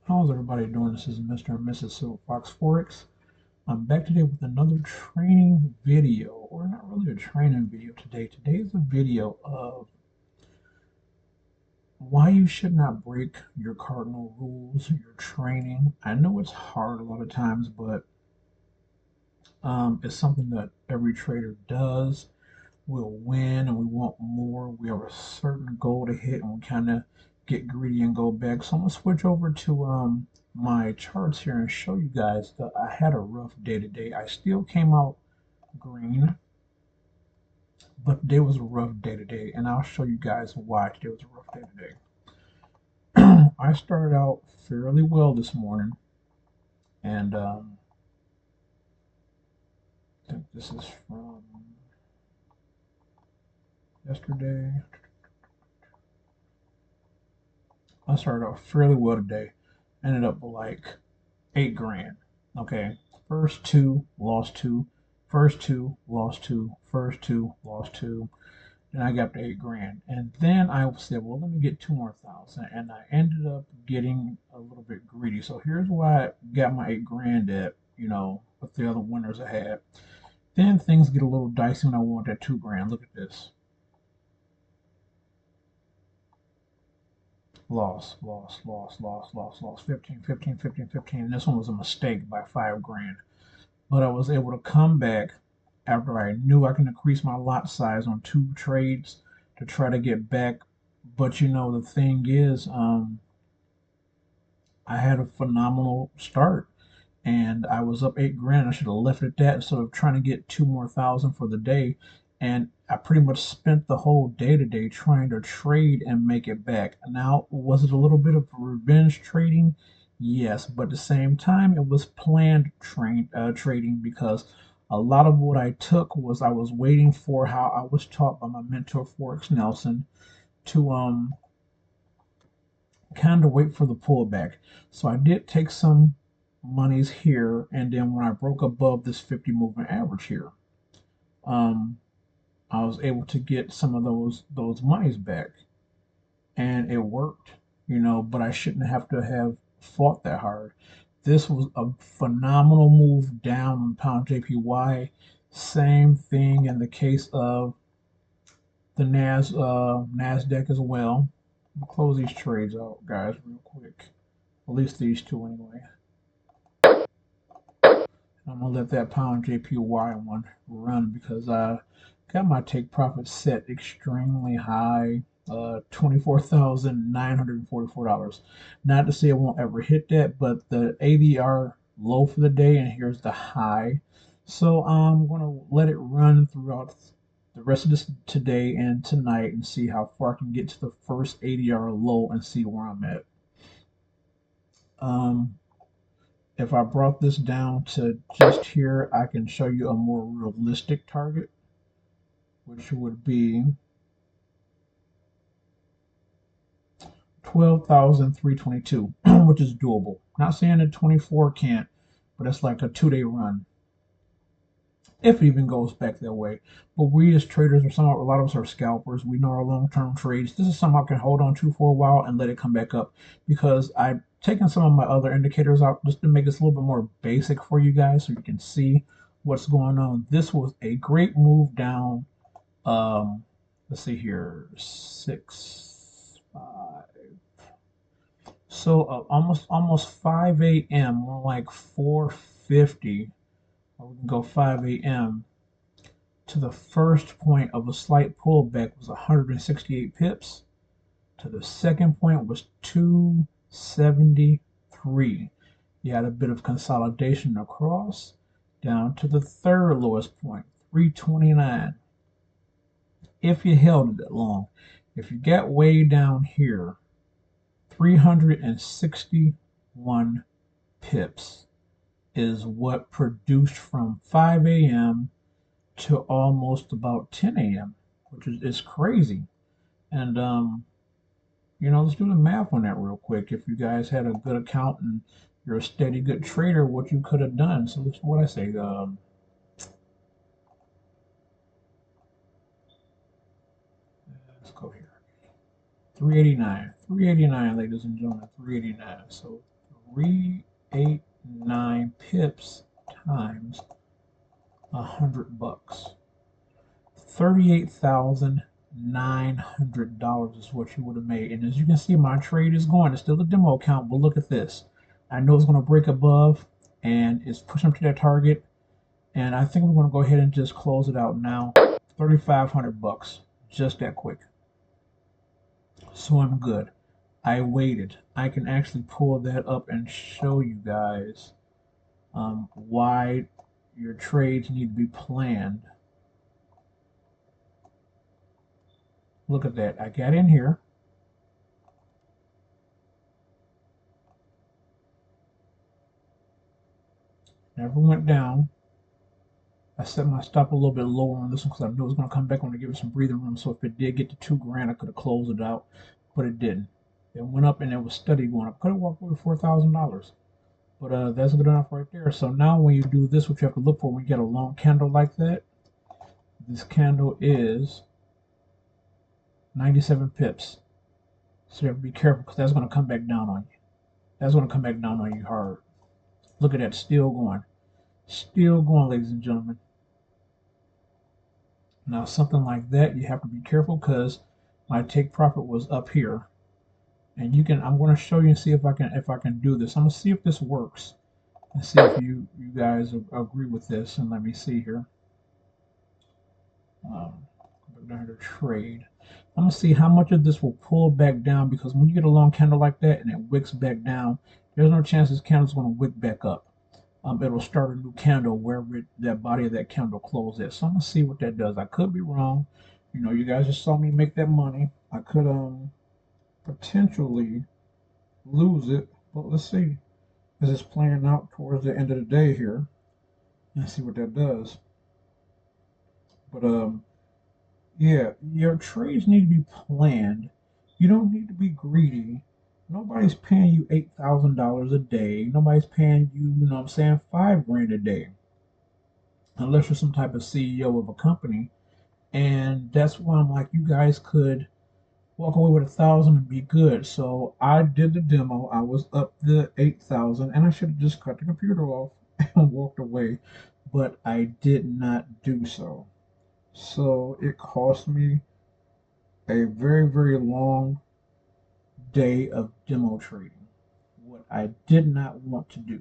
How's everybody doing? This is Mr. and Mrs. Silver Fox Forex. I'm back today with another training video, or not really a training video today. Today is a video of why you should not break your cardinal rules, your training. I know it's hard a lot of times, but it's something that every trader does. We'll win and we want more. We have a certain goal to hit and we kind of get greedy and go back. So I'm gonna switch over to my charts here and show you guys that I had a rough day today. I still came out green, but today was a rough day today, and I'll show you guys why today was a rough day today. I started out fairly well this morning, and I think this is from yesterday. I started out fairly well today. Ended up with like 8 grand. Okay. First two, lost two. First two, lost two. First two, lost two. Then I got to 8 grand. And then I said, well, let me get 2 more thousand. And I ended up getting a little bit greedy. So here's why I got my 8 grand at, with the other winners I had. Then things get a little dicey when I want that 2 grand. Look at this. Loss, loss, loss, loss, loss, loss. 15, 15, 15, 15. And this one was a mistake by 5 grand. But I was able to come back after I knew I can increase my lot size on 2 trades to try to get back. But the thing is, I had a phenomenal start and I was up 8 grand. I should have left it at that instead of trying to get 2 more thousand for the day. And I pretty much spent the whole day today trying to trade and make it back. Now, was it a little bit of revenge trading? Yes, but at the same time, it was planned trading because a lot of what I took was I was waiting for how I was taught by my mentor Forex Nelson to kind of wait for the pullback. So I did take some monies here, and then when I broke above this 50 moving average here, um, I was able to get some of those monies back, and it worked, But I shouldn't have to have fought that hard. This was a phenomenal move down on pound JPY. Same thing in the case of the Nasdaq as well. I'll close these trades out, guys, real quick. At least these two anyway. I'm gonna let that pound JPY one run because I got my take profit set extremely high, $24,944. Not to say I won't ever hit that, but the ADR low for the day, and here's the high. So I'm gonna let it run throughout the rest of this today and tonight and see how far I can get to the first ADR low and see where I'm at. Um, if I brought this down to just here, I can show you a more realistic target, which would be 12,322, which is doable. Not saying that 24 can't, but it's like a 2 day run, if it even goes back that way. But we as traders, a lot of us are scalpers. We know our long-term trades. This is something I can hold on to for a while and let it come back up because I've taken some of my other indicators out just to make this a little bit more basic for you guys so you can see what's going on. This was a great move down. Let's see here, 6, 5. So almost 5 a.m. More like 4:50. Or we can go 5 a.m. to the first point of a slight pullback was 168 pips. To the second point was 273. You had a bit of consolidation across down to the third lowest point, 329. If you held it that long, if you get way down here, 361 pips is what produced from 5 a.m. to almost about 10 a.m., which is crazy. And let's do the math on that real quick. If you guys had a good account and you're a steady good trader, what you could have done. So this is what I say. Let's go here. 389, ladies and gentlemen, 389. So 389 pips times $100. $38,900 is what you would have made. And as you can see, my trade is going. It's still a demo account, but look at this. I know it's going to break above, and it's pushing up to that target. And I think we're going to go ahead and just close it out now. $3,500, just that quick. So I'm good. I waited. I can actually pull that up and show you guys why your trades need to be planned. Look at that. I got in here. Never went down. I set my stop a little bit lower on this one because I knew it was going to come back. I want to give it some breathing room. So if it did get to 2 grand, I could have closed it out, but it didn't. It went up and it was steady going up. Could have walked away with $4,000, but that's good enough right there. So now when you do this, what you have to look for when you get a long candle like that, this candle is 97 pips. So you have to be careful because that's going to come back down on you. That's going to come back down on you hard. Look at that, still going. Still going, ladies and gentlemen. Now, something like that, you have to be careful because my take profit was up here. And you can, I'm going to show you and see if I can do this. I'm going to see if this works and see if you guys agree with this. And let me see here. Down here to trade. I'm going to see how much of this will pull back down, because when you get a long candle like that and it wicks back down, there's no chance this candle is going to wick back up. It'll start a new candle wherever that body of that candle closed at. So I'm going to see what that does. I could be wrong. You know, you guys just saw me make that money. I could potentially lose it, but let's see. As it's playing out towards the end of the day here. Let's see what that does. But yeah, your trades need to be planned. You don't need to be greedy. Nobody's paying you $8,000 a day. Nobody's paying you, you know what I'm saying, 5 grand a day. Unless you're some type of CEO of a company. And that's why I'm like, you guys could walk away with 1,000 and be good. So I did the demo. I was up the 8,000, and I should have just cut the computer off and walked away, but I did not do so. So it cost me a very, very long day of demo trading, what I did not want to do.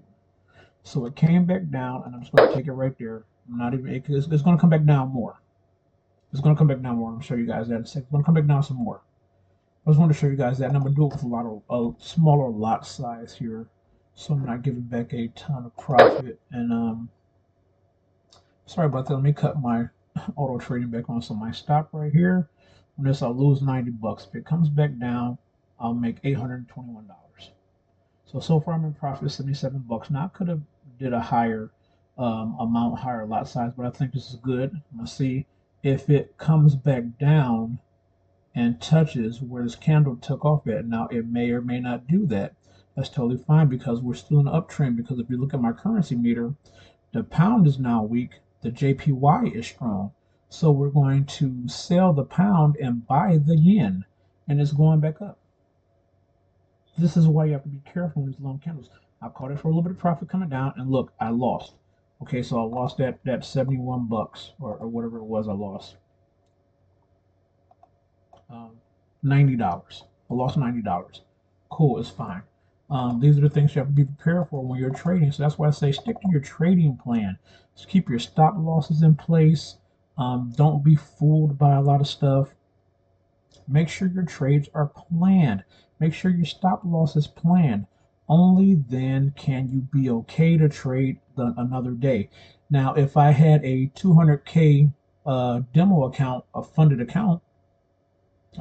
So it came back down, and I'm just going to take it right there. I'm not even, it's going to come back down more. It's going to come back down more. I'm going to show you guys that in a second. It's going to come back down some more. I just wanted to show you guys that, and I'm going to do it with a smaller lot size here, so I'm not giving back a ton of profit. And sorry about that. Let me cut my auto trading back on. So my stop right here, on this, I'll lose $90. If it comes back down, I'll make $821. So far I'm in profit, $77. Now I could have did a higher amount, higher lot size, but I think this is good. I'm gonna see if it comes back down and touches where this candle took off at. Now it may or may not do that. That's totally fine because we're still in an uptrend. Because if you look at my currency meter, the pound is now weak, the JPY is strong. So we're going to sell the pound and buy the yen, and it's going back up. This is why you have to be careful with these long candles. I caught it for a little bit of profit coming down, and look, I lost. Okay, so I lost that $71 or whatever it was I lost. $90. I lost $90. Cool, it's fine. These are the things you have to be prepared for when you're trading. So that's why I say stick to your trading plan. Just keep your stop losses in place. Don't be fooled by a lot of stuff. Make sure your trades are planned. Make sure your stop loss is planned. Only then can you be okay to trade another day. Now, if I had a 200K demo account, a funded account,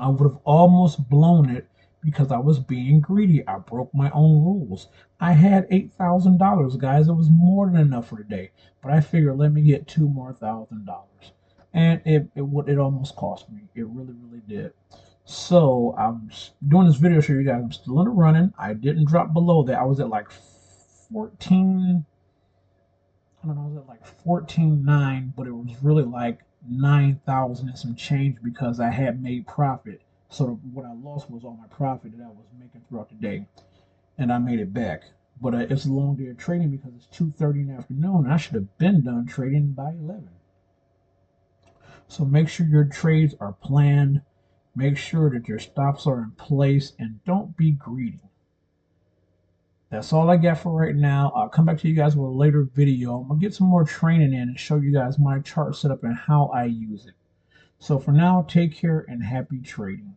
I would have almost blown it because I was being greedy. I broke my own rules. I had $8,000, guys. It was more than enough for the day. But I figured, let me get $2 more thousand. And it almost cost me. It really, really did. So I'm doing this video to show you guys I'm still in the running. I didn't drop below that. I was at like 14, I don't know, I was at like 14.9, but it was really like 9,000 and some change because I had made profit. So what I lost was all my profit that I was making throughout the day, and I made it back. But it's a long day of trading because it's 2:30 in the afternoon. I should have been done trading by 11. So make sure your trades are planned. Make sure that your stops are in place and don't be greedy. That's all I got for right now. I'll come back to you guys with a later video. I'm going to get some more training in and show you guys my chart setup and how I use it. So for now, take care and happy trading.